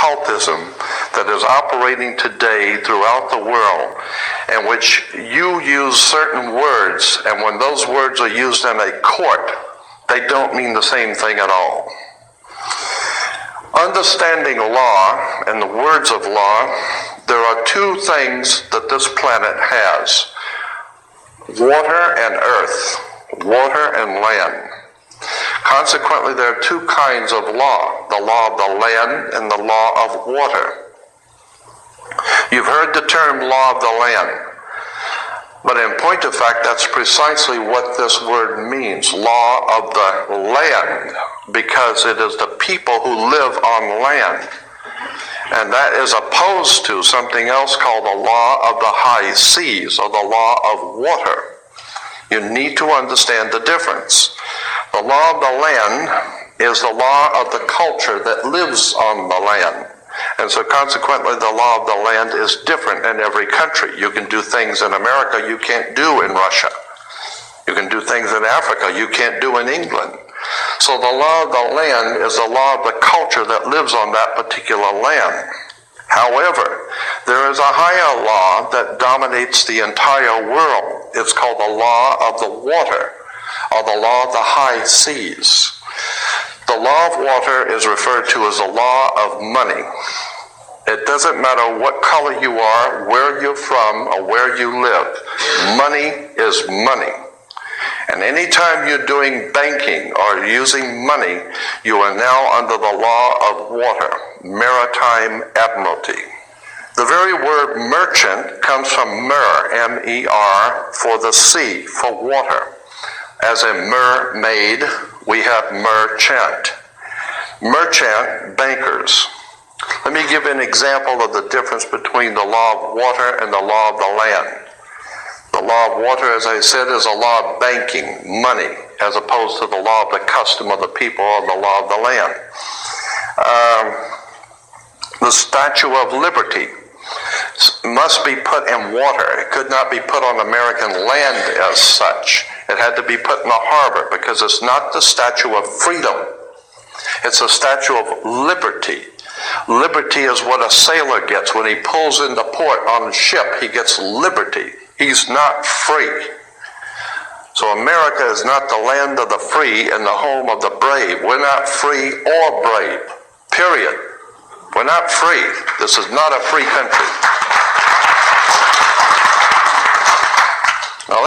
cultism that is operating today throughout the world, in which you use certain words, and when those words are used in a court, they don't mean the same thing at all. Understanding law and the words of law, there are two things that this planet has: water and earth, water and land. Consequently, there are two kinds of law: the law of the land and the law of water. You've heard the term law of the land, but in point of fact, that's precisely what this word means, law of the land, because it is the people who live on land. And that is opposed to something else called the law of the high seas, or the law of water. You need to understand the difference. The law of the land is the law of the culture that lives on the land. And so consequently, the law of the land is different in every country. You can do things in America you can't do in Russia. You can do things in Africa you can't do in England. So the law of the land is the law of the culture that lives on that particular land. However, there is a higher law that dominates the entire world. It's called the law of the water, or the law of the high seas. The law of water is referred to as the law of money. It doesn't matter what color you are, where you're from, or where you live. Money is money. And anytime you're doing banking or using money, you are now under the law of water, maritime admiralty. The very word merchant comes from mer, M-E-R, for the sea, for water. As in mermaid, we have merchant. Merchant, bankers. Let me give an example of the difference between the law of water and the law of the land. The law of water, as I said, is a law of banking, money, as opposed to the law of the custom of the people or the law of the land. The Statue of Liberty must be put in water. It could not be put on American land as such. It had to be put in the harbor, because it's not the statue of freedom. It's a statue of liberty. Liberty is what a sailor gets when he pulls into port on a ship. He gets liberty. He's not free. So America is not the land of the free and the home of the brave. We're not free or brave, period. We're not free. This is not a free country.